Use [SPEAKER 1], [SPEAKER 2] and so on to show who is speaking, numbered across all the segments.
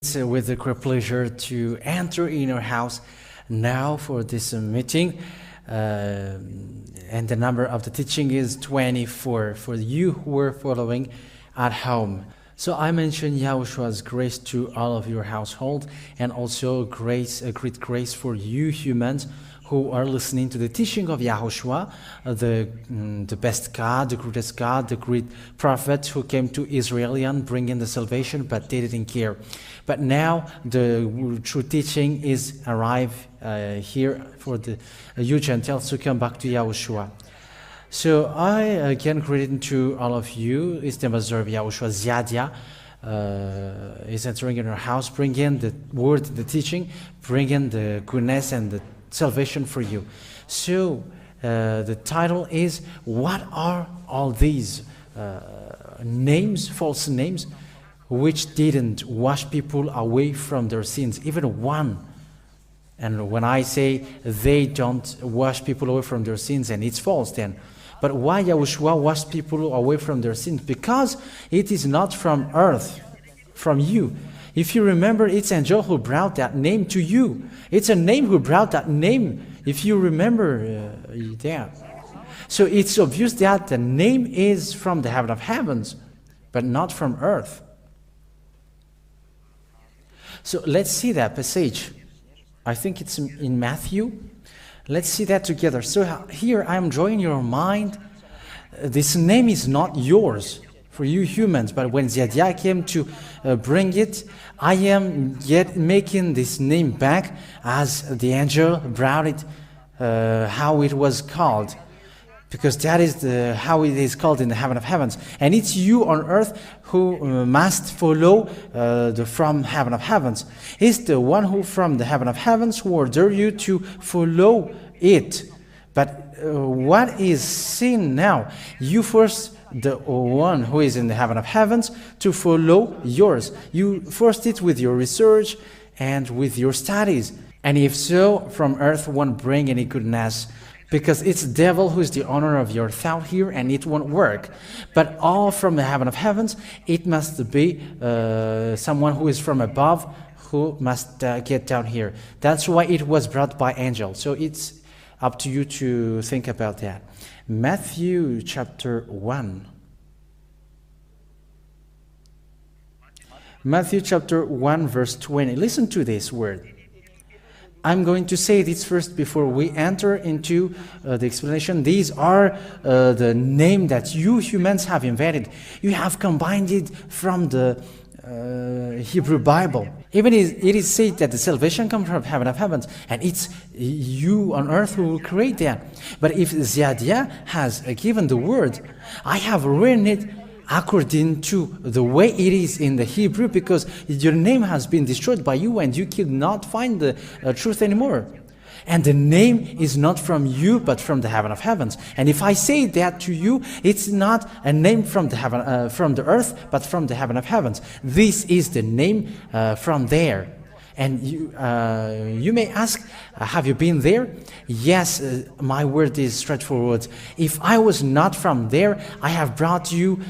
[SPEAKER 1] It's with a great pleasure to enter in your house now for this meeting. And the number of the teaching is 24 for you who are following at home. So I mentioned Yahoshua's grace to all of your household, and also grace, a great grace for you humans who are listening to the teaching of Yahoshua, the best God, the greatest God, the great prophet who came to Israel and bringing the salvation, but they didn't care. But now the true teaching is arrived here for the you Gentiles to come back to Yahushua. So I again greeting to all of you. It's the Master of Yahushua Ziadia is entering in our house, bringing the word, the teaching, bringing the goodness and the salvation for you. So the title is, what are all these names, false names, which didn't wash people away from their sins, even one? And when I say they don't wash people away from their sins, and it's false then. But why Yahushua washed people away from their sins? Because it is not from earth, from you. If you remember, it's angel who brought that name to you. It's a name who brought that name, if you remember that. So it's obvious that the name is from the heaven of heavens, but not from earth. So let's see that passage. I think it's in Matthew. Let's see that together. So here I'm drawing your mind. This name is not yours for you humans, but when Ziadia came to bring it, I am yet making this name back as the angel brought it, how it was called, because that is how it is called in the heaven of heavens. And it's you on earth who must follow the from heaven of heavens. It's the one who from the heaven of heavens who order you to follow it. But what is sin now? You first, the one who is in the heaven of heavens, to follow yours. You forced it with your research and with your studies. And if so, from earth won't bring any goodness, because it's the devil who is the owner of your thought here, and it won't work. But all from the heaven of heavens, it must be someone who is from above, who must get down here. That's why it was brought by angel. So it's up to you to think about that. Matthew chapter 1. Matthew chapter 1 verse 20. Listen to this word. I'm going to say this first before we enter into the explanation. These are the name that you humans have invented. You have combined it from the Hebrew Bible. Even it is said that the salvation comes from heaven of heavens, and it's you on earth who will create that. But if Ziadia has given the word, I have written it according to the way it is in the Hebrew, because your name has been destroyed by you and you cannot find the truth anymore. And the name is not from you, but from the heaven of heavens. And if I say that to you, it's not a name from the heaven, from the earth, but from the heaven of heavens. This is the name from there. And you may ask, have you been there? Yes, my word is straightforward. If I was not from there, I have brought you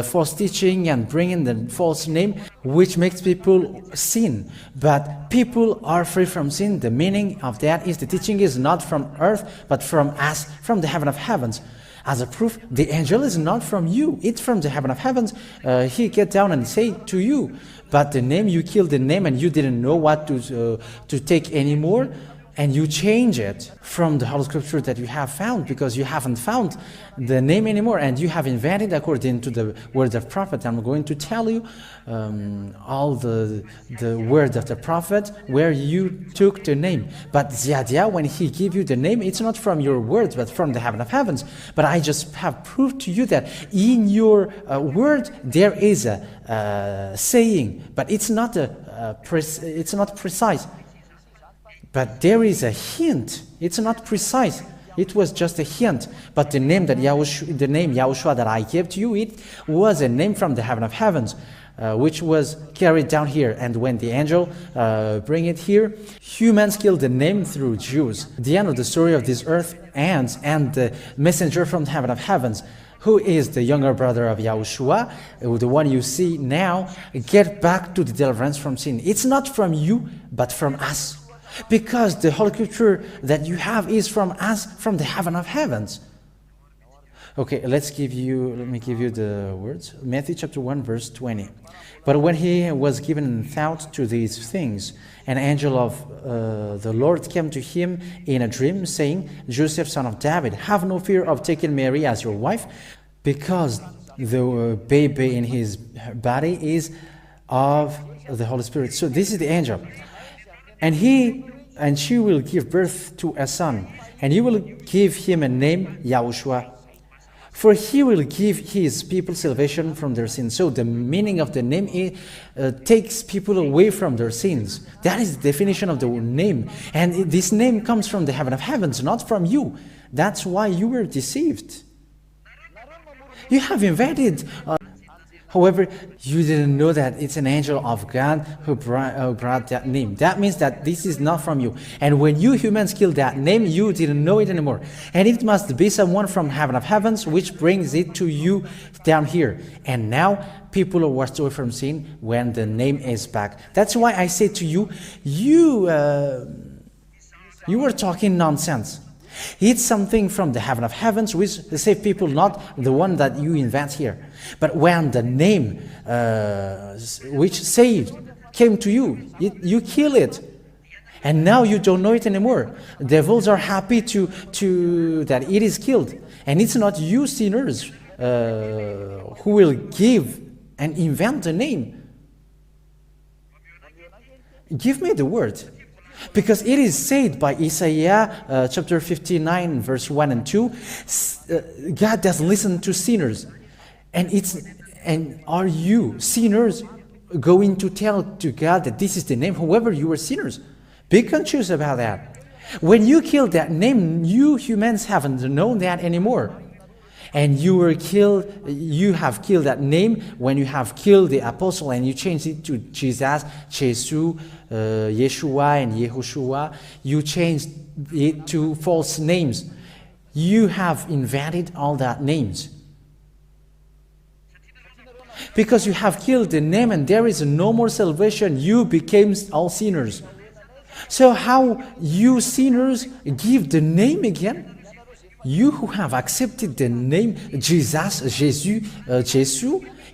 [SPEAKER 1] false teaching and bringing the false name, which makes people sin. But people are free from sin. The meaning of that is the teaching is not from earth, but from us, from the heaven of heavens. As a proof, the angel is not from you. It's from the heaven of heavens. He get down and say to you, but the name, you killed the name and you didn't know what to take anymore, and you change it from the Holy Scripture that you have found, because you haven't found the name anymore, and you have invented according to the word of prophet. I'm going to tell you all the word of the prophet where you took the name. But Ziadia, when he gave you the name, it's not from your words, but from the heaven of heavens. But I just have proved to you that in your word there is a saying, but it's not it's not precise. But there is a hint. It's not precise. It was just a hint. But the name Yahushua that I gave to you, it was a name from the heaven of heavens, which was carried down here. And when the angel bring it here, humans killed the name through Jews. The end of the story of this earth ends, and the messenger from the heaven of heavens, who is the younger brother of Yahushua, the one you see now, get back to the deliverance from sin. It's not from you, but from us. Because the Holy Scripture that you have is from us, from the heaven of heavens. Okay, let me give you the words. Matthew chapter 1, verse 20. But when he was given thought to these things, an angel of the Lord came to him in a dream, saying, Joseph, son of David, have no fear of taking Mary as your wife, because the baby in his body is of the Holy Spirit. So this is the angel. And she will give birth to a son, and you will give him a name, Yahushua. For he will give his people salvation from their sins. So the meaning of the name takes people away from their sins. That is the definition of the name. And this name comes from the heaven of heavens, not from you. That's why you were deceived. You have invented. However, you didn't know that it's an angel of God who brought that name. That means that this is not from you. And when you humans killed that name, you didn't know it anymore. And it must be someone from heaven of heavens which brings it to you down here. And now people are washed away from sin when the name is back. That's why I say to you, you were talking nonsense. It's something from the heaven of heavens which save people, not the one that you invent here. But when the name which saved came to you, you kill it. And now you don't know it anymore. Devils are happy to that it is killed. And it's not you sinners who will give and invent the name. Give me the word. Because it is said by Isaiah chapter 59 verse 1 and 2, God doesn't listen to sinners. And are you sinners going to tell to God that this is the name? However, you were sinners. Be conscious about that. When you killed that name, you humans haven't known that anymore. And you have killed that name when you have killed the apostle and you changed it to Jesus, Yeshua and YAHOSHUAH. You changed it to false names. You have invented all that names. Because you have killed the name and there is no more salvation, you became all sinners. So how you sinners give the name again? You who have accepted the name Jesus,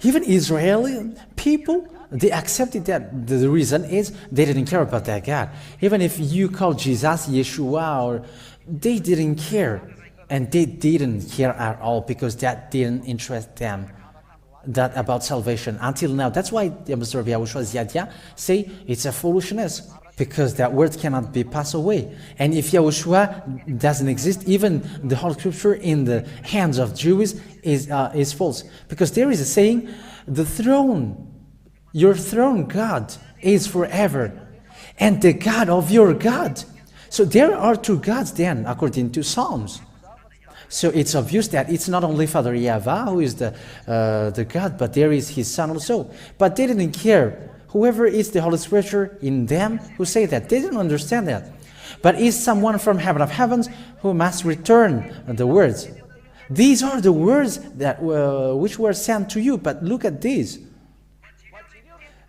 [SPEAKER 1] even Israeli people, they accepted that. The reason is they didn't care about that God. Even if you call Jesus Yeshua, or they didn't care. And they didn't care at all because that didn't interest them. That about salvation until now. That's why the ambassador of Yahushua Ziyadia say it's a foolishness. Because that word cannot be passed away. And if Yahushua doesn't exist, even the Holy Scripture in the hands of Jews is false. Because there is a saying, the throne, your throne, God, is forever. And the God of your God. So there are two gods then, according to Psalms. So it's obvious that it's not only Father Yahweh who is the God, but there is his Son also. But they didn't care. Whoever is the Holy Scripture in them who say that, they didn't understand that. But is someone from heaven of heavens who must return the words. These are the words that which were sent to you. But look at these.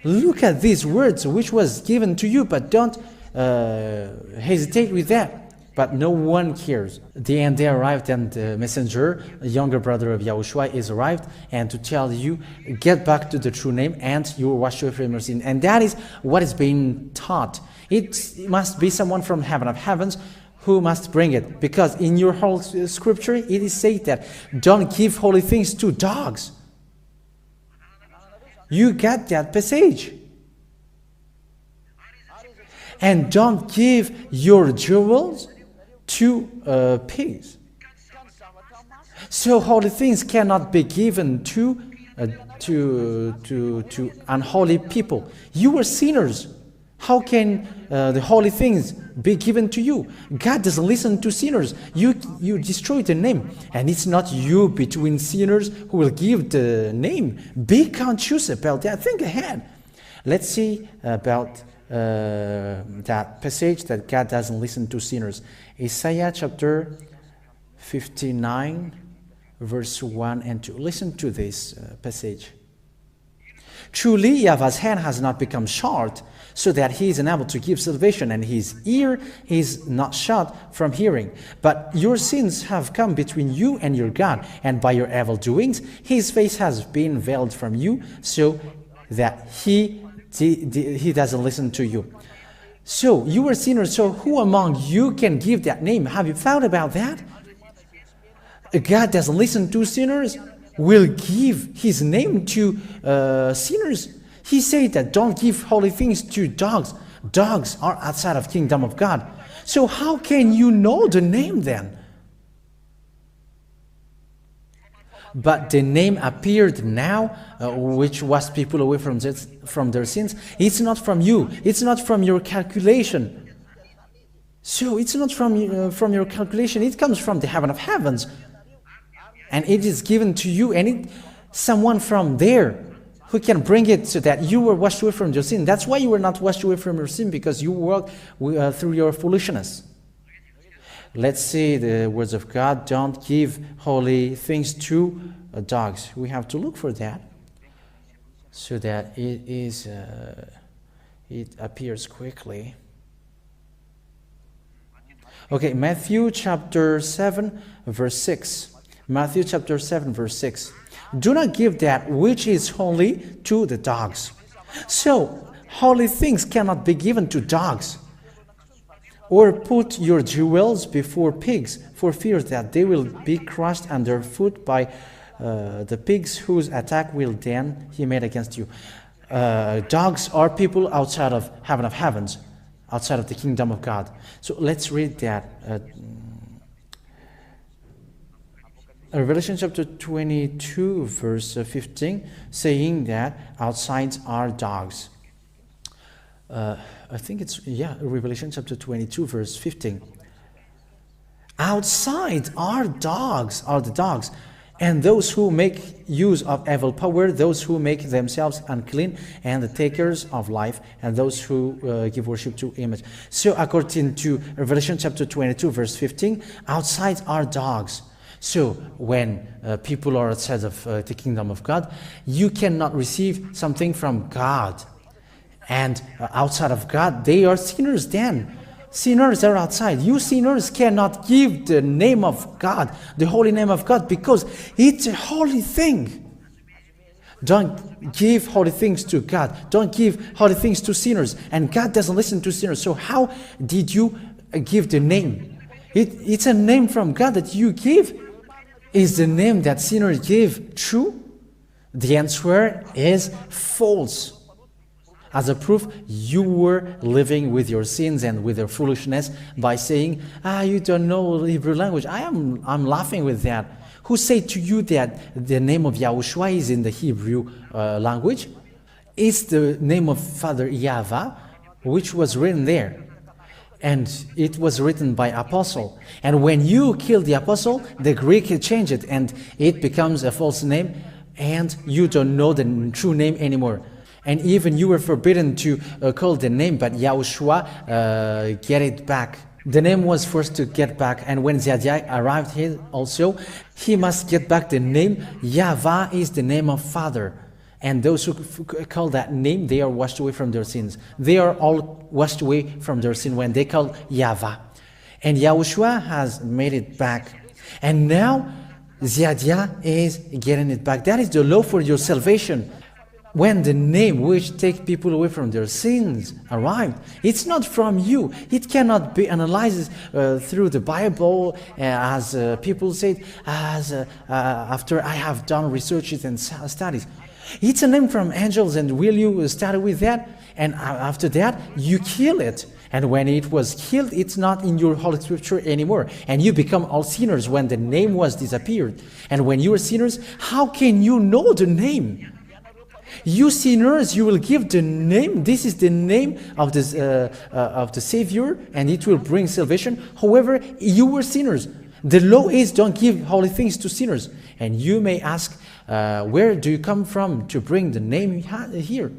[SPEAKER 1] Look at these words which was given to you. But don't hesitate with that. But no one cares. And they arrived, and the messenger, the younger brother of Yahushua, is arrived, and to tell you, get back to the true name, and you will wash away from your sin. And that is what is being taught. It must be someone from heaven of heavens who must bring it. Because in your whole scripture, it is said that don't give holy things to dogs. You get that passage. And don't give your jewels to pigs. So holy things cannot be given to unholy people. You were sinners. How can the holy things be given to you? God doesn't listen to sinners. You destroy the name. And it's not you between sinners who will give the name. Be conscious about that. Think ahead. Let's see about that passage that God doesn't listen to sinners. Isaiah chapter 59 verse 1 and 2. Listen to this passage. Truly, Yahweh's hand has not become short, so that he is unable to give salvation, and his ear is not shut from hearing. But your sins have come between you and your God, and by your evil doings, his face has been veiled from you, so that he doesn't listen to you. So, you are sinners, so who among you can give that name? Have you thought about that? God doesn't listen to sinners, will give his name to sinners. He said that don't give holy things to dogs. Dogs are outside of kingdom of God. So how can you know the name then? But the name appeared now, which was people away from their sins. It's not from you. It's not from your calculation. So it's not from your calculation. It comes from the heaven of heavens. And it is given to you, and someone from there who can bring it so that you were washed away from your sin. That's why you were not washed away from your sin, because you walked through your foolishness. Let's see the words of God. Don't give holy things to dogs. We have to look for that so that it appears quickly. Okay, Matthew chapter 7, verse 6. Matthew chapter 7, verse 6. Do not give that which is holy to the dogs. So, holy things cannot be given to dogs. Or put your jewels before pigs, for fear that they will be crushed underfoot by the pigs whose attack will then he made against you. Dogs are people outside of heaven of heavens, outside of the kingdom of God. So let's read that. Revelation chapter 22, verse 15, saying that outside are dogs. I think it's, Revelation chapter 22, verse 15. Outside are the dogs, and those who make use of evil power, those who make themselves unclean, and the takers of life, and those who give worship to image. So according to Revelation chapter 22, verse 15, outside are dogs. So when people are outside of the kingdom of God, you cannot receive something from God. And outside of God, they are sinners then. Sinners are outside. You sinners cannot give the name of God, the holy name of God, because it's a holy thing. Don't give holy things to God. Don't give holy things to sinners. And God doesn't listen to sinners. So how did you give the name? It's a name from God that you give. Is the name that sinners give true? The answer is false. As a proof, you were living with your sins and with your foolishness by saying, you don't know Hebrew language. I'm laughing with that. Who said to you that the name of YAHOSHUAH is in the Hebrew language? It's the name of Father Yahweh, which was written there. And it was written by apostle. And when you kill the apostle, the Greek changed it, and it becomes a false name, and you don't know the true name anymore. And even you were forbidden to call the name, but YAHOSHUAH get it back. The name was forced to get back, and when Zadiah arrived here also, he must get back the name. Yahweh is the name of Father. And those who call that name, they are washed away from their sins. They are all washed away from their sin when they call Yahweh. And YAHOSHUAH has made it back. And now, Zadiah is getting it back. That is the law for your salvation. When the name which takes people away from their sins arrived, it's not from you. It cannot be analyzed through the Bible, as people say, after I have done researches and studies. It's a name from angels, and will you study with that? And after that, you kill it. And when it was killed, it's not in your Holy Scripture anymore. And you become all sinners when the name was disappeared. And when you are sinners, how can you know the name? You sinners, you will give the name. This is the name of the Savior, and it will bring salvation. However, you were sinners. The law is don't give holy things to sinners. And you may ask, where do you come from to bring the name here?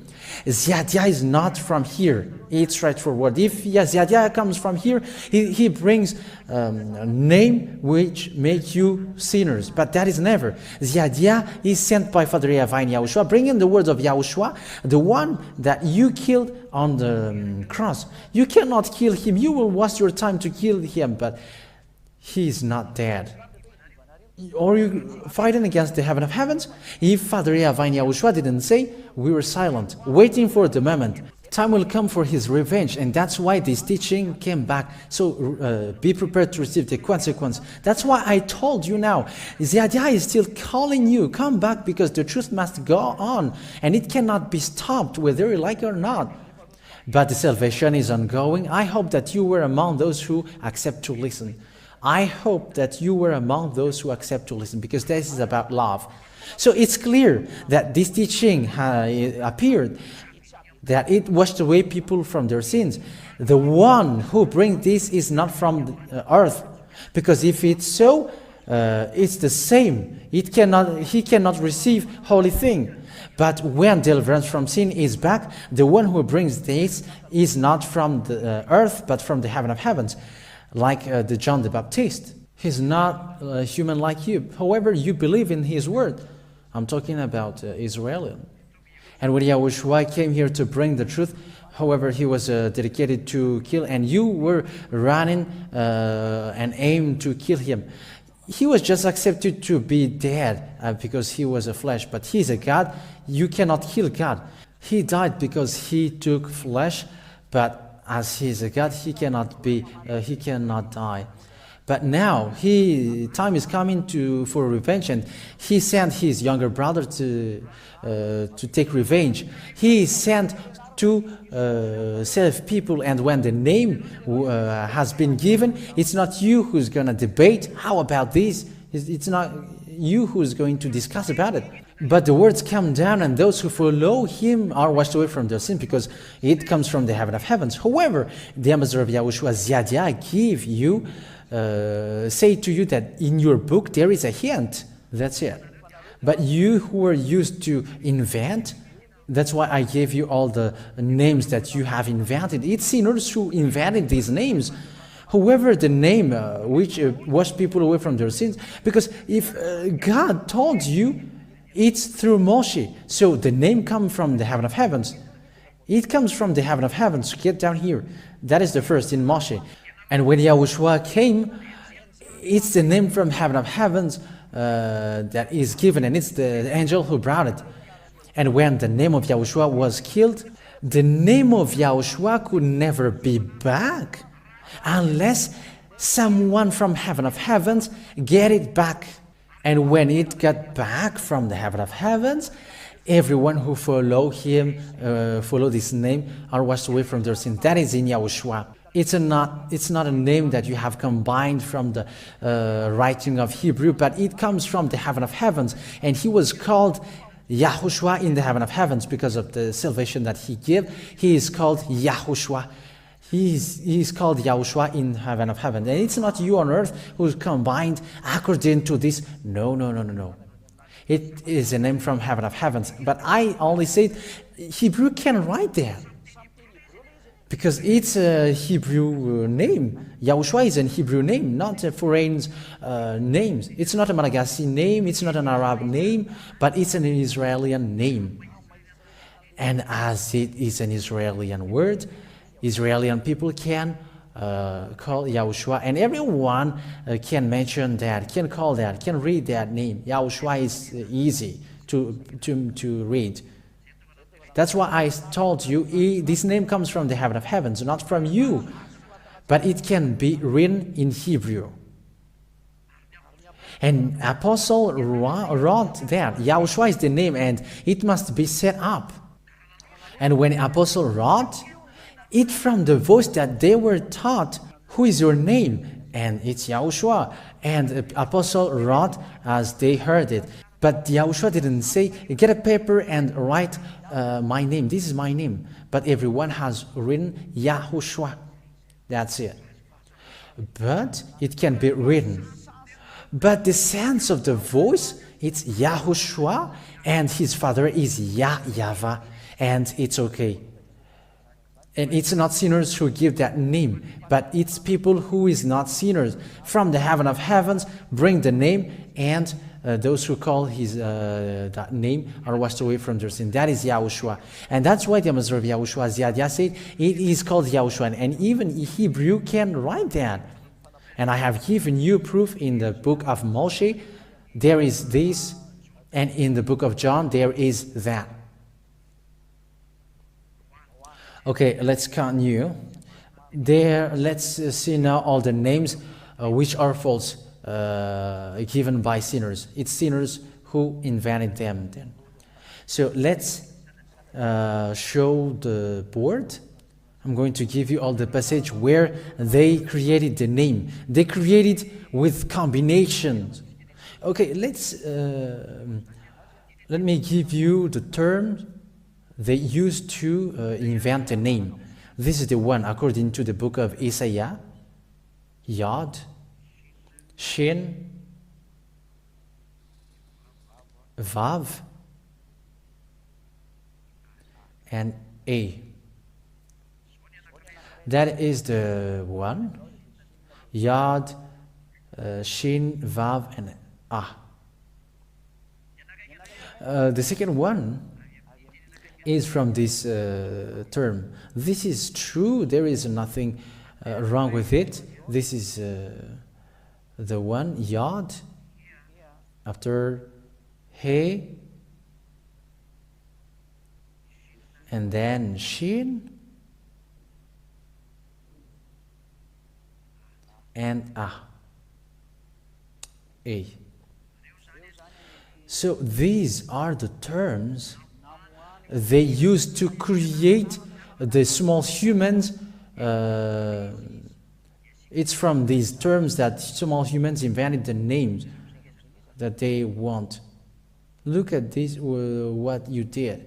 [SPEAKER 1] Ziadia is not from here. It's straightforward. If Ziadia comes from here, he brings a name which make you sinners. But that is never. Ziadia is sent by Father Yahweh in Yahushua, bringing the words of Yahushua, the one that you killed on the cross. You cannot kill him. You will waste your time to kill him, but he is not dead. Or you fighting against the heaven of heavens? If Father Yahweh Yahushua didn't say, we were silent, waiting for the moment. Time will come for his revenge, and that's why this teaching came back. So be prepared to receive the consequence. That's why I told you now, Ziadia is still calling you, come back, because the truth must go on, and it cannot be stopped whether you like it or not. But the salvation is ongoing. I hope that you were among those who accept to listen. I hope that you were among those who accept to listen, because this is about love. So it's clear that this teaching appeared, that it washed away people from their sins. The one who brings this is not from the earth, because if it's so, it's the same. He cannot receive holy thing. But when deliverance from sin is back, the one who brings this is not from the earth, but from the heaven of heavens. Like the John the Baptist. He's not human like you. However, you believe in his word. I'm talking about Israel. And when Yahushua came here to bring the truth, however, he was dedicated to kill, and you were running and aimed to kill him. He was just accepted to be dead because he was a flesh, but he's a God. You cannot kill God. He died because he took flesh, but as he is a God, he cannot die. But now time is coming for revenge, and he sent his younger brother to take revenge. He sent to save people, and when the name has been given, it's not you who's going to debate. How about this? It's not you who's going to discuss about it. But the words come down, and those who follow him are washed away from their sin, because it comes from the heaven of heavens. However, the ambassador of Yahushua, Ziadia, say to you that in your book there is a hint. That's it. But you who are used to invent, that's why I gave you all the names that you have invented. It's sinners who invented these names. However, the name which washed people away from their sins, because if God told you, it's through Moshe. So the name comes from the heaven of heavens. It comes from the heaven of heavens. Get down here. That is the first in Moshe. And when Yahushua came, it's the name from heaven of heavens that is given, and it's the angel who brought it. And when the name of Yahushua was killed, the name of Yahushua could never be back unless someone from heaven of heavens get it back. And when it got back from the heaven of heavens, everyone who follow him, follow this name, are washed away from their sin. That is in Yahushua. It's not a name that you have combined from the writing of Hebrew, but it comes from the heaven of heavens. And he was called YAHOSHUAH in the heaven of heavens because of the salvation that he gave. He is called YAHOSHUAH. He is called Yahushua in heaven of heaven. And it's not you on earth who's combined according to this. No. It is a name from heaven of heavens. But I only said Hebrew can write that, because it's a Hebrew name. Yahushua is a Hebrew name, not a foreign name. It's not a Malagasy name, it's not an Arab name, but it's an Israeli name. And as it is an Israeli word, Israeli people can call Yahushua, and everyone can mention that, can call that, can read that name. Yahushua is easy to read. That's why I told you this name comes from the heaven of heavens, not from you, but it can be written in Hebrew. And Apostle wrote that Yahushua is the name, and it must be set up. And when Apostle wrote it from the voice that they were taught, who is your name? And it's Yahushua. And the apostle wrote as they heard it. But Yahushua didn't say, get a paper and write my name. This is my name. But everyone has written Yahushua. That's it. But it can be written. But the sense of the voice, it's YAHOSHUAH, and his father is Yahweh, and it's okay. And it's not sinners who give that name, but it's people who is not sinners. From the heaven of heavens, bring the name, and those who call his that name are washed away from their sin. That is YAHOSHUAH. And that's why the Amazon of YAHOSHUAH, as Yadia said, it is called YAHOSHUAH. And even Hebrew can write that. And I have given you proof in the book of Moshe, there is this, and in the book of John, there is that. Okay, let's continue. Let's see now all the names which are false, given by sinners. It's sinners who invented them then. So let's show the board. I'm going to give you all the passage where they created the name. They created with combinations. Okay, let me give you the term they used to invent a name. This is the one according to the book of Isaiah. Yod, Shin, Vav, and A. That is the one. Yod, Shin, Vav, and Ah. The second one is from this term. This is true. There is nothing wrong with it. This is the one, Yod, after He, and then Shin, and Ah, A. So these are the terms they used to create the small humans. It's from these terms that small humans invented the names that they want. Look at this, what you did.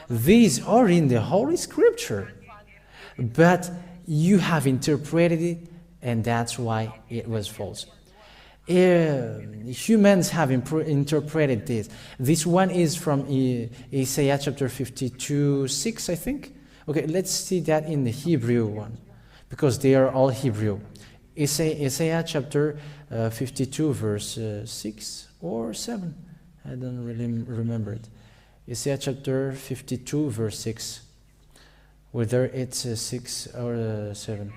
[SPEAKER 1] These are in the Holy Scripture, but you have interpreted it, and that's why it was false. Humans have interpreted this. This one is from Isaiah chapter 52:6, I think. Okay, let's see that in the Hebrew one, because they are all Hebrew. Isaiah chapter 52, verse 6 or 7. I don't really remember it. Isaiah chapter 52, verse 6. Whether it's 6 or 7.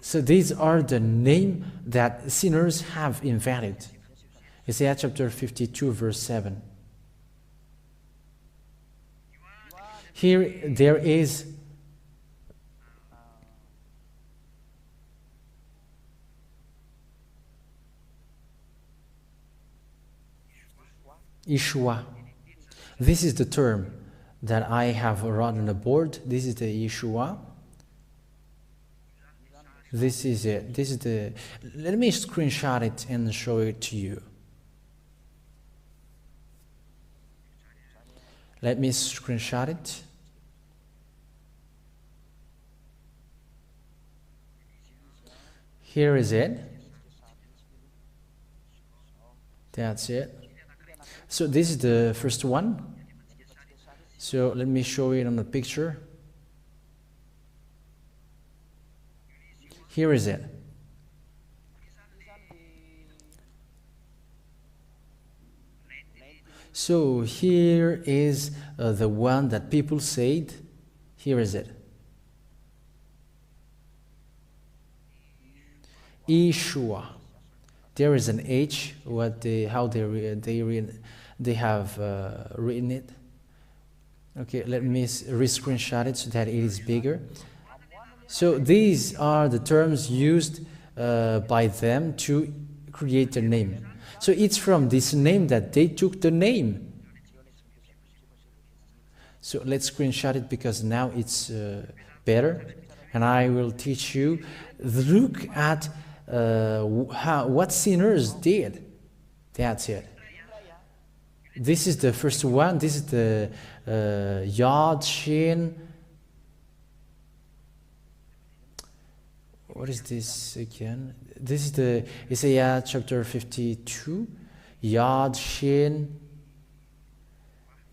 [SPEAKER 1] So these are the names that sinners have invented. Isaiah chapter 52, verse 7. Here there is YAHOSHUAH. This is the term that I have written on the board. This is the YAHOSHUAH. This is it. This is the. Let me screenshot it and show it to you. Let me screenshot it. Here is it. That's it. So this is the first one. So let me show it on the picture. Here is it. So here is the one that people said. Here is it. YAHOSHUAH. There is an H. How they have written it. Okay, let me re-screenshot it so that it is bigger. So these are the terms used by them to create their name. So it's from this name that they took the name. So let's screenshot it because now it's better. And I will teach you. Look at what sinners did. That's it. This is the first one. This is the Yod, Shin. what is this again? This is the Isaiah chapter 52. Yad Shin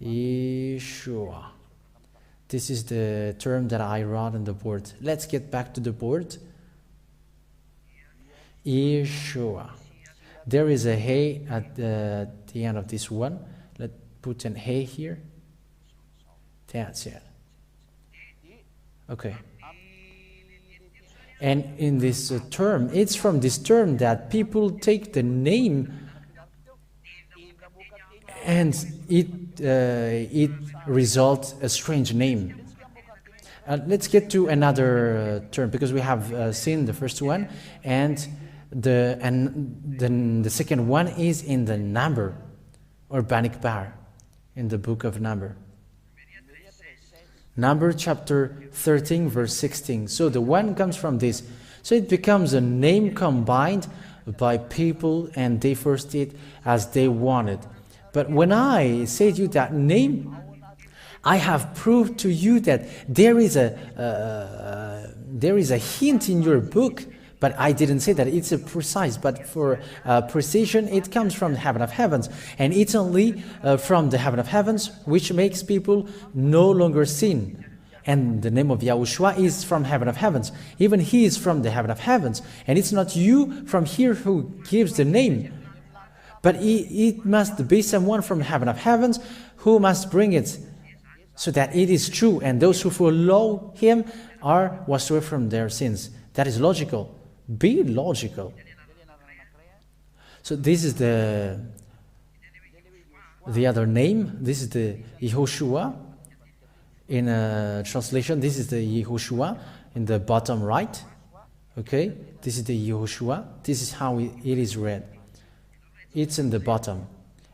[SPEAKER 1] YAHOSHUAH. This is the term that I wrote on the board. Let's get back to the board. YAHOSHUAH. There is a hey at the end of this one. Let's put an hey here. That's it. Okay. And in this term, it's from this term that people take the name and it results a strange name. Let's get to another term, because we have seen the first one, and then the second one is in the number, or Banik Bar, in the book of Number. Number chapter 13 verse 16. So the one comes from this. So it becomes a name combined by people, and they forced it as they wanted. But when I say to you that name, I have proved to you that there is a hint in your book, but I didn't say that it's a precise, but for precision, it comes from the heaven of heavens. And it's only from the heaven of heavens which makes people no longer sin. And the name of YAHOSHUAH is from heaven of heavens. Even he is from the heaven of heavens. And it's not you from here who gives the name, but it must be someone from heaven of heavens who must bring it, so that it is true. And those who follow him are washed away from their sins. That is logical. Be logical. So this is the other name. This is the YAHOSHUAH. In a translation, this is the YAHOSHUAH in the bottom right. Okay, this is the YAHOSHUAH. This is how it is read. It's in the bottom.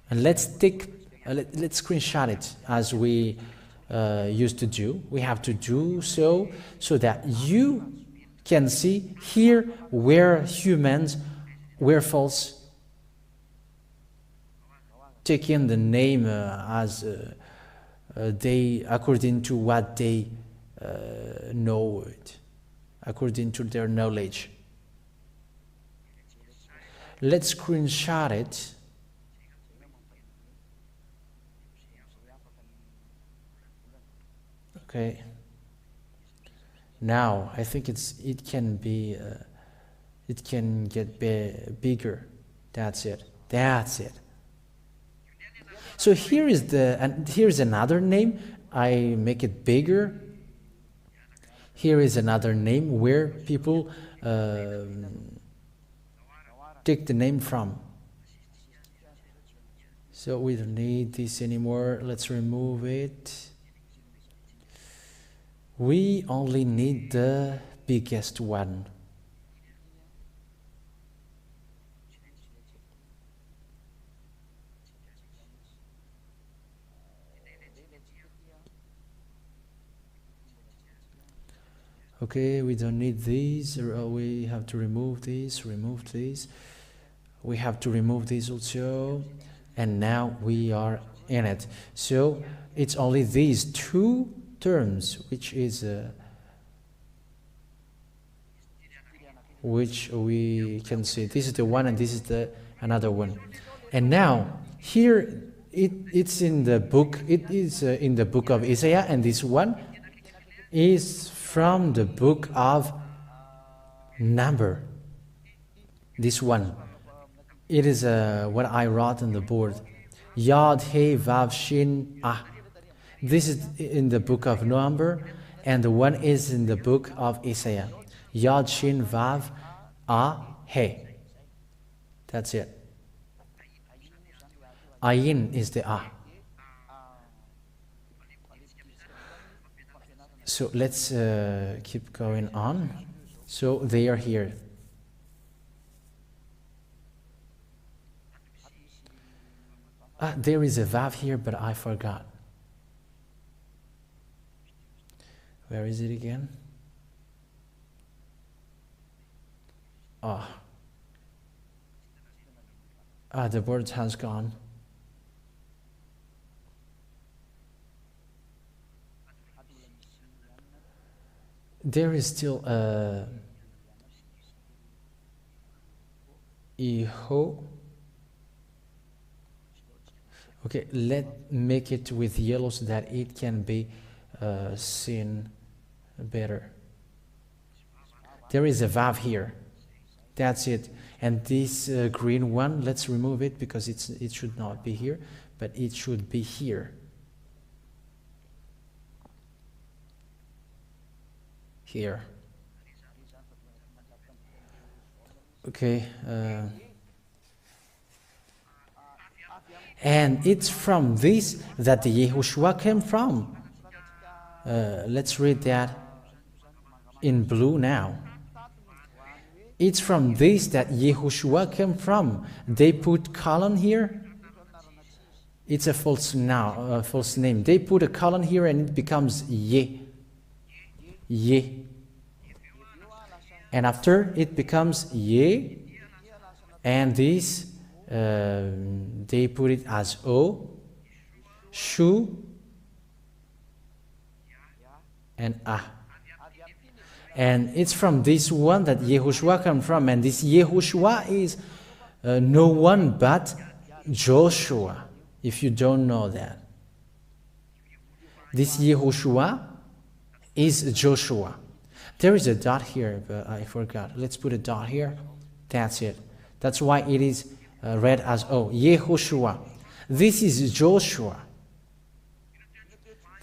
[SPEAKER 1] And let's screenshot it as we used to do. We have to do so that you can see here where humans were false, taking the name as they, according to what they know it, according to their knowledge. Let's screenshot it. Okay. Now I think it can get bigger. That's it. That's it. So here's another name. I make it bigger. Here is another name where people take the name from. So we don't need this anymore. Let's remove it. We only need the biggest one. Okay, we don't need these. We have to remove these, remove these. We have to remove these also. And now we are in it. So it's only these two terms, which we can see. This is the one, and this is the another one. And now here it's in the book. It is in the book of Isaiah, and this one is from the book of Number. This one, it is what I wrote on the board. Yad He Vav Shin Ah. This is in the book of Number, and the one is in the book of Isaiah. Yad Shin Vav Ah He. That's it. Ayin is the Ah. So let's keep going on. So they are here. There is a Vav here, but I forgot. Where is it again? The word has gone. There is still Yeho. Okay, let's make it with yellow so that it can be seen better. There is a vav here. That's it. And this green one, let's remove it because it should not be here, but it should be here. Here. Okay. And it's from this that the YAHOSHUAH came from. Let's read that in blue now. It's from this that YAHOSHUAH came from. They put colon here. It's a false name. They put a colon here and it becomes Ye. Ye. And after it becomes Ye. And this they put it as O, Shu, and Ah. And it's from this one that YAHOSHUAH comes from. And this YAHOSHUAH is no one but Joshua, if you don't know that. This YAHOSHUAH is Joshua. There is a dot here, but I forgot. Let's put a dot here. That's it. That's why it is read as O. YAHOSHUAH. This is Joshua.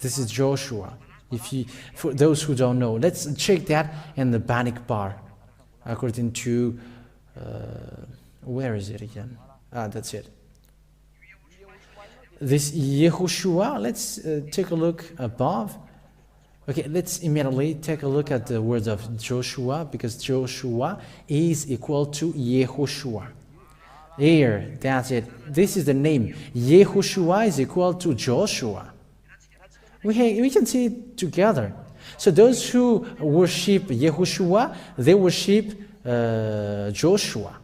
[SPEAKER 1] This is Joshua. For those who don't know, let's check that in the Bannock bar. According to, where is it again? That's it. This YAHOSHUAH, let's take a look above. Okay, let's immediately take a look at the words of Joshua, because Joshua is equal to YAHOSHUAH. Here, that's it. This is the name. YAHOSHUAH is equal to Joshua. We can see it together. So those who worship YAHOSHUAH, they worship Joshua.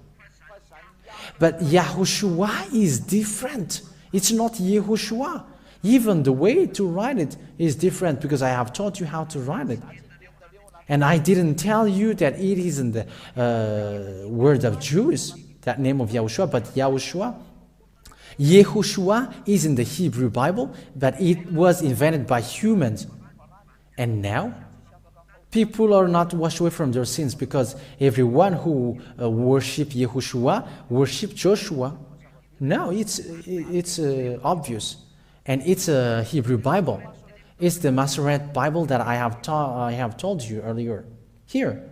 [SPEAKER 1] But YAHOSHUAH is different. It's not YAHOSHUAH. Even the way to write it is different, because I have taught you how to write it. And I didn't tell you that it is in the word of Jews, that name of YAHOSHUAH, but YAHOSHUAH. YAHOSHUAH is in the Hebrew Bible, but it was invented by humans. And now, people are not washed away from their sins, because everyone who worship YAHOSHUAH worship Joshua. No, it's obvious. And it's a Hebrew Bible. It's the Masoret Bible that I have told you earlier. Here.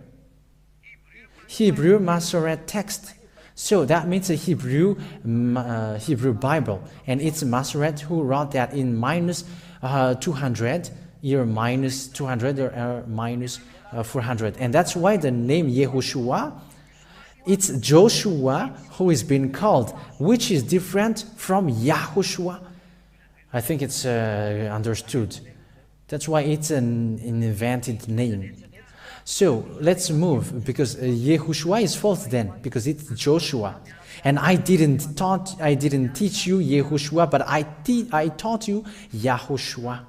[SPEAKER 1] Hebrew Masoret text. So that means a Hebrew Bible. And it's Masoret who wrote that in minus 200, year minus 200 or minus 400. And that's why the name YAHOSHUAH, it's Joshua who is being called, which is different from YAHOSHUAH. I think it's understood. That's why it's an invented name. So let's move, because YAHOSHUAH is false then, because it's Joshua. And I didn't teach you YAHOSHUAH, but I taught you YAHOSHUAH.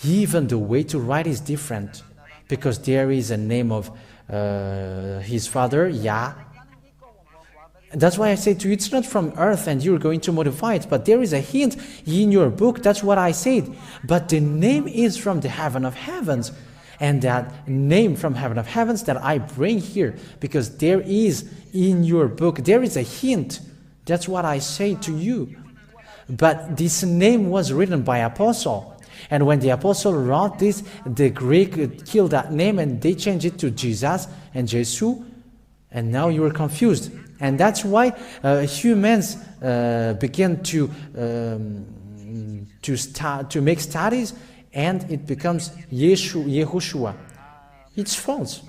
[SPEAKER 1] Even the way to write is different, because there is a name of his father, Yah. That's why I say to you, it's not from earth and you're going to modify it, but there is a hint in your book. That's what I said. But the name is from the heaven of heavens. And that name from heaven of heavens that I bring here, because there is in your book, there is a hint. That's what I say to you. But this name was written by apostle. And when the apostle wrote this, the Greek killed that name and they changed it to Jesus and Jesus. And now you are confused. And that's why humans begin to make studies, and it becomes YAHOSHUAH. It's false.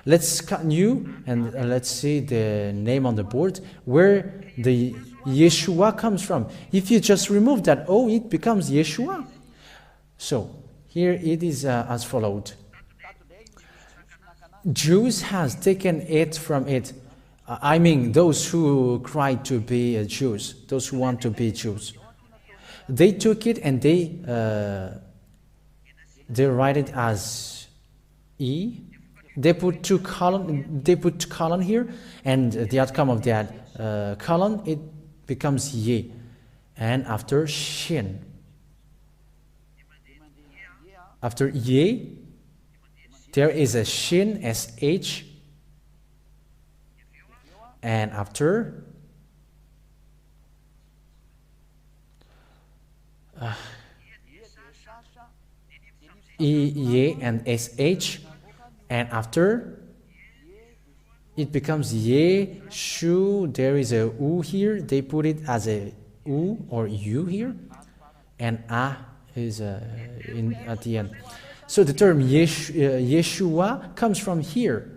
[SPEAKER 1] Let's continue and let's see the name on the board where the Yeshua comes from. If you just remove that O, it becomes Yeshua. So here it is as followed. Jews has taken it from it. I mean, those who cry to be Jews, those who want to be Jews. They took it and they write it as E, They put colon here, and the outcome of that colon, it becomes ye. And after shin. After ye, there is a shin, sh. And after ye and sh. And after it becomes ye, shu. There is a u here. They put it as a u or u here. And a is at the end. So the term Yeshua comes from here.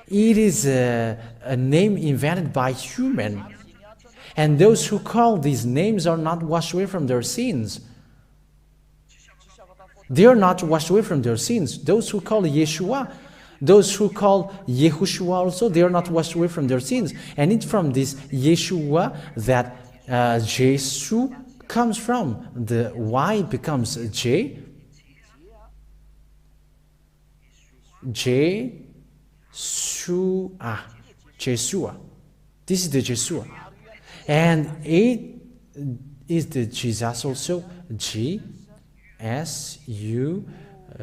[SPEAKER 1] It is a name invented by human. And those who call these names are not washed away from their sins. They are not washed away from their sins. Those who call Yeshua, those who call YAHOSHUAH also, they are not washed away from their sins. And it's from this Yeshua that Jesu comes from. The Y becomes J. Jesua. Jesua. This is the Jesua. And it is the Jesus also. G. S, U,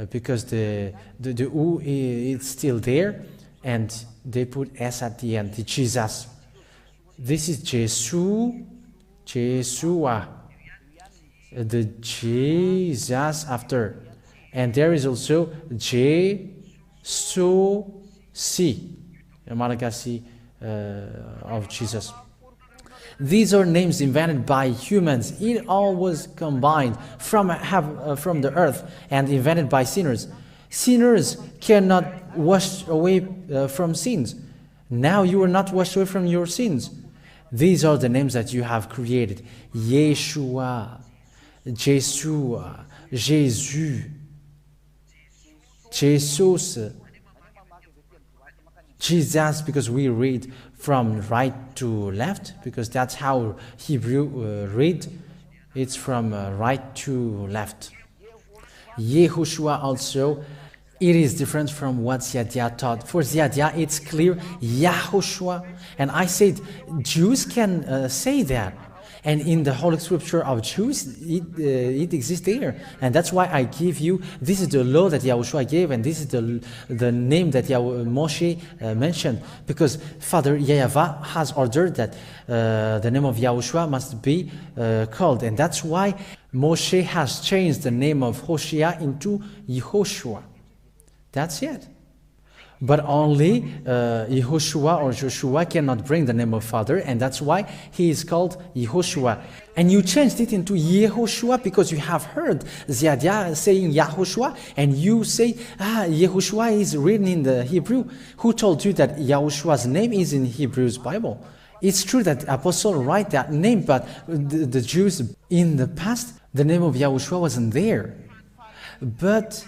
[SPEAKER 1] because the U is still there, and they put S at the end, the Jesus. This is Jesu, Jesua, the Jesus after. And there is also J-So-Si, Malagasy of Jesus. These are names invented by humans. It all was combined from the earth and invented by sinners. Sinners cannot wash away from sins. Now you are not washed away from your sins. These are the names that you have created. Yeshua, Jesua, Jesus, Jesus, Jesus, because we read from right to left, because that's how Hebrew read. It's from right to left. YAHOSHUAH also, it is different from what Ziadia taught. For Ziadia, it's clear, YAHOSHUAH. And I said, Jews can say that. And in the Holy Scripture of Jews, it exists there. And that's why I give you, this is the law that YAHOSHUAH gave, and this is the name that Moshe mentioned. Because Father Yahweh has ordered that the name of YAHOSHUAH must be called. And that's why Moshe has changed the name of Hosea into YAHOSHUAH. That's it. But only YAHOSHUAH or Joshua cannot bring the name of Father, and that's why he is called YAHOSHUAH. And you changed it into YAHOSHUAH because you have heard Ziadia saying YAHOSHUAH, and you say, YAHOSHUAH is written in the Hebrew. Who told you that YAHOSHUAH's name is in Hebrew's Bible? It's true that Apostle write that name, but the Jews in the past, the name of YAHOSHUAH wasn't there. But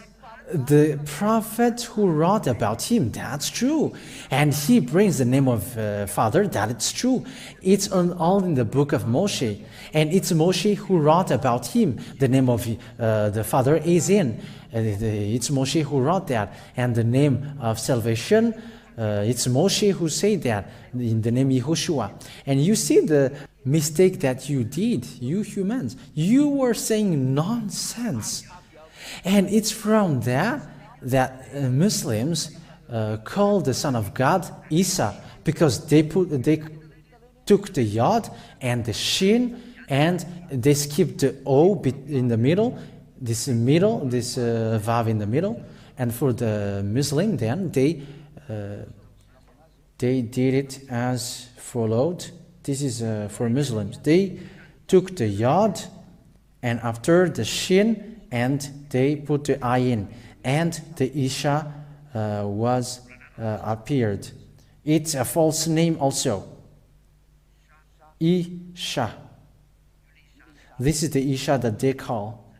[SPEAKER 1] the prophet who wrote about him, that's true. And he brings the name of Father, that's true. It's all in the book of Moshe. And it's Moshe who wrote about him. The name of the Father is in. It's Moshe who wrote that. And the name of salvation, it's Moshe who said that, in the name YAHOSHUAH. And you see the mistake that you did, you humans. You were saying nonsense. And it's from that Muslims call the Son of God Isa, because they took the yod and the shin, and they skipped the o in the middle, this vav in the middle. And for the Muslim, then they did it as followed. This is for Muslims. They took the yod and after the shin, and they put the ayin, and the Isha was appeared. It's a false name also. Isha. This is the Isha that they call.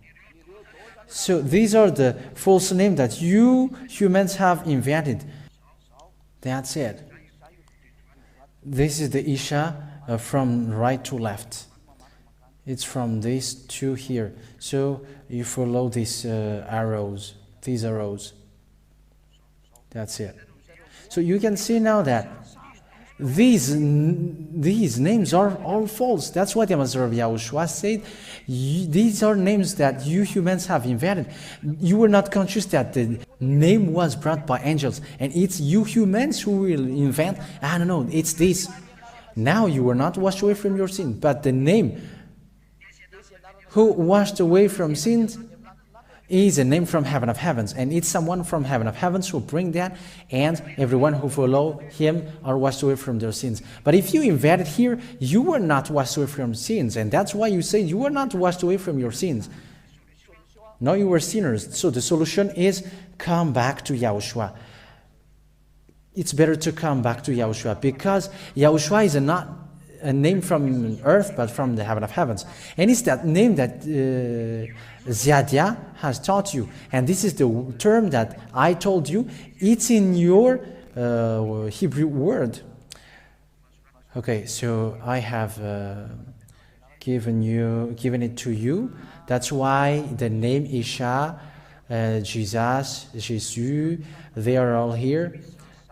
[SPEAKER 1] So these are the false names that you humans have invented. That's it. This is the Isha from right to left. It's from these two here. So you follow these arrows, these arrows. That's it. So you can see now that these names are all false. That's what the Master of YAHOSHUAH said. These are names that you humans have invented. You were not conscious that the name was brought by angels, and it's you humans who will invent, I don't know, it's this. Now you were not washed away from your sin, but the name who washed away from sins is a name from heaven of heavens, and it's someone from heaven of heavens who bring that, and everyone who follow him are washed away from their sins. But if you invent it here, you were not washed away from sins, and that's why you say you were not washed away from your sins. No, you were sinners. So the solution is come back to YAHOSHUAH. It's better to come back to YAHOSHUAH, because YAHOSHUAH is not a name from earth, but from the heaven of heavens. And it's that name that Ziadia has taught you. And this is the term that I told you. It's in your Hebrew word. Okay, so I have given it to you. That's why the name Isha, Jesus, Jesus, they are all here.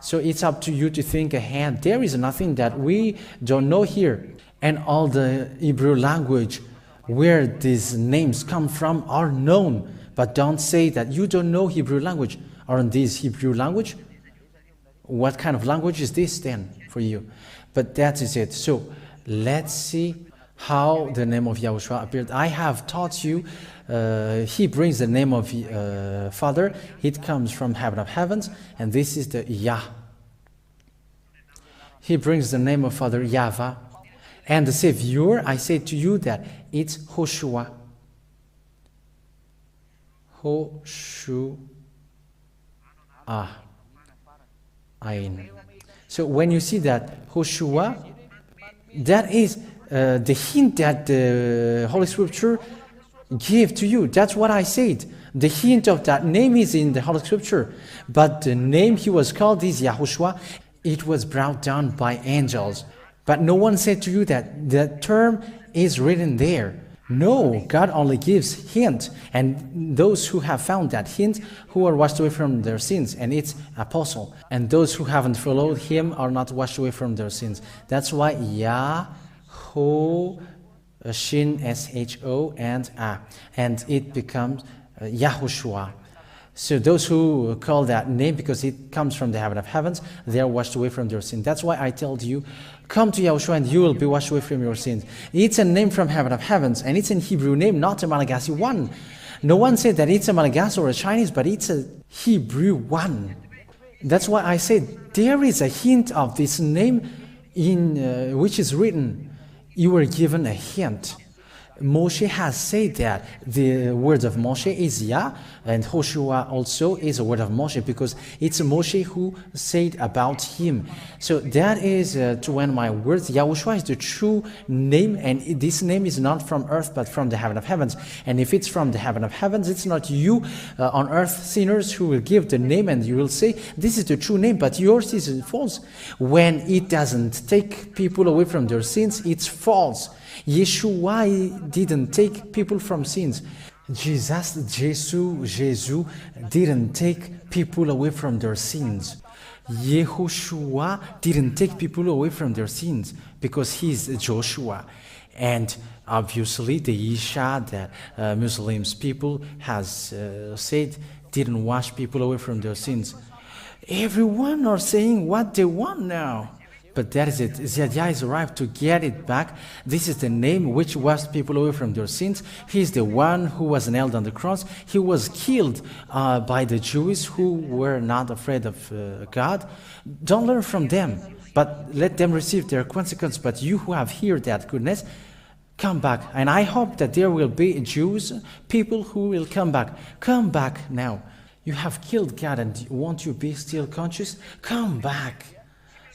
[SPEAKER 1] So it's up to you to think ahead. There is nothing that we don't know here. And all the Hebrew language where these names come from are known. But don't say that you don't know Hebrew language. Aren't these Hebrew language? What kind of language is this then for you? But that is it. So let's see how the name of YAHOSHUAH appeared. I have taught you, he brings the name of Father. It comes from heaven of heavens, and this is the Yah. He brings the name of Father Yahweh. And the Savior, I say to you that it's YAHOSHUAH. YAHOSHUAH. Ayin. So when you see that YAHOSHUAH, that is the hint that the Holy Scripture gave to you. That's what I said. The hint of that name is in the Holy Scripture. But the name he was called is YAHOSHUAH. It was brought down by angels. But no one said to you that the term is written there. No, God only gives hint. And those who have found that hint, who are washed away from their sins, and it's apostle. And those who haven't followed him are not washed away from their sins. That's why Yah-ho, Shin, S-H-O, and A. And it becomes YAHOSHUAH. So those who call that name, because it comes from the heaven of heavens, they are washed away from their sin. That's why I told you, come to YAHOSHUAH and you will be washed away from your sins. It's a name from heaven of heavens, and it's a Hebrew name, not a Malagasy one. No one said that it's a Malagasy or a Chinese, but it's a Hebrew one. That's why I said there is a hint of this name in which is written. You were given a hint. Moshe has said that the word of Moshe is Yah, and YAHOSHUAH also is a word of Moshe, because it's Moshe who said about him. So that is to end my words. YAHOSHUAH is the true name, and this name is not from earth but from the heaven of heavens. And if it's from the heaven of heavens, it's not you on earth sinners who will give the name and you will say this is the true name, but yours is false. When it doesn't take people away from their sins, it's false. Yeshua didn't take people from sins. Jesus didn't take people away from their sins. YAHOSHUAH didn't take people away from their sins because he's Joshua. And obviously the Isha that Muslims people has said didn't wash people away from their sins. Everyone are saying what they want now. But that is it. Ziadia is arrived to get it back. This is the name which washed people away from their sins. He is the one who was nailed on the cross. He was killed by the Jews who were not afraid of God. Don't learn from them, but let them receive their consequence. But you who have heard that goodness, come back. And I hope that there will be Jews, people who will come back. Come back now. You have killed God, and won't you be still conscious? Come back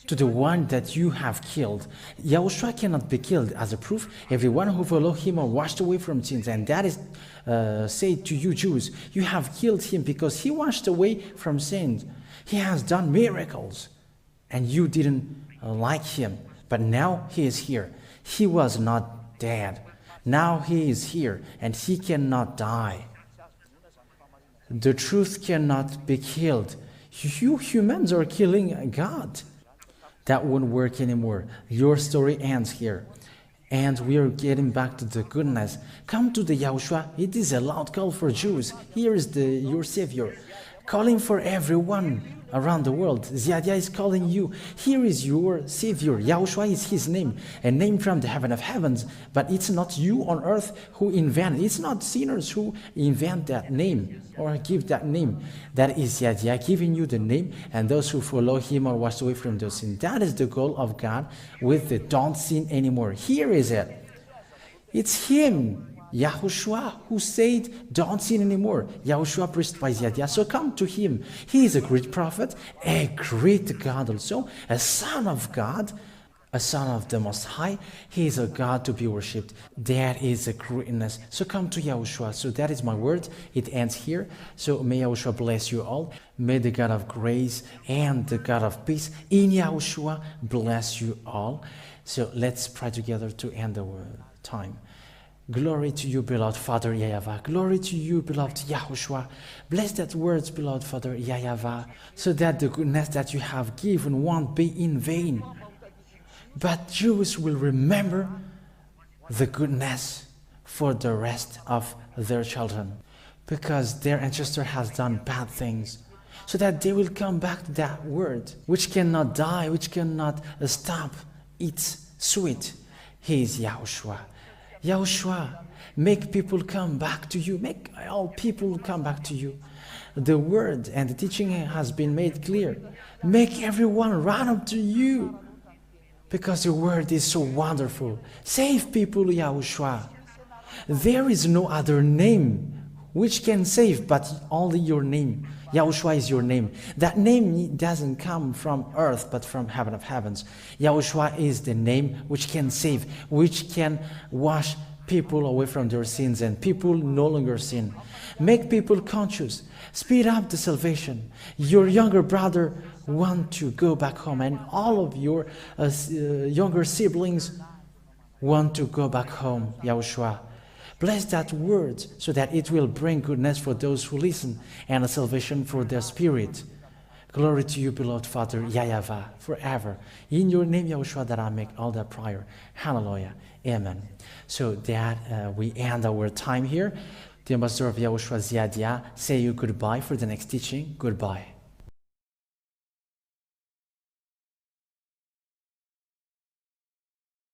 [SPEAKER 1] to the one that you have killed. YAHOSHUAH cannot be killed. As a proof, everyone who follow him are washed away from sins. And that is said to you Jews, you have killed him because he washed away from sins. He has done miracles, and you didn't like him. But now he is here. He was not dead. Now he is here, and he cannot die. The truth cannot be killed. You humans are killing God. That won't work anymore. Your story ends here. And we are getting back to the goodness. Come to the Yahushua. It is a loud call for Jews. Here is your Savior, calling for everyone around the world. Ziadia is calling you. Here is your Savior. Yahushua is his name, a name from the heaven of heavens. But it's not you on earth who invent it. It's not sinners who invent that name or give that name. That is Ziadia giving you the name, and those who follow him are washed away from those sins. That is the goal of God with the don't sin anymore. Here is it. It's him, YAHOSHUAH, who said, don't sin anymore. YAHOSHUAH preached by Ziadia. So come to him. He is a great prophet, a great God also, a son of God, a son of the Most High. He is a God to be worshipped. That is a greatness. So come to YAHOSHUAH. So that is my word. It ends here. So may YAHOSHUAH bless you all. May the God of grace and the God of peace in YAHOSHUAH bless you all. So let's pray together to end the time. Glory to you, beloved Father Yahweh. Glory to you, beloved YAHOSHUAH. Bless that words, beloved Father Yahweh, so that the goodness that you have given won't be in vain. But Jews will remember the goodness for the rest of their children, because their ancestor has done bad things, so that they will come back to that word, which cannot die, which cannot stop. It's sweet. He is YAHOSHUAH. YAHOSHUAH, make people come back to you. Make all people come back to you. The word and the teaching has been made clear. Make everyone run up to you, because your word is so wonderful. Save people, YAHOSHUAH. There is no other name which can save but only your name. YAHOSHUAH is your name. That name doesn't come from earth but from heaven of heavens. YAHOSHUAH is the name which can save, which can wash people away from their sins, and people no longer sin. Make people conscious. Speed up the salvation. Your younger brother want to go back home, and all of your younger siblings want to go back home. YAHOSHUAH, bless that word so that it will bring goodness for those who listen and a salvation for their spirit. Glory to you, beloved Father Yahweh, forever. In your name, YAHOSHUAH, that I make all that prayer. Hallelujah. Amen. So that we end our time here. The ambassador of YAHOSHUAH, Ziadia, say you goodbye for the next teaching. Goodbye.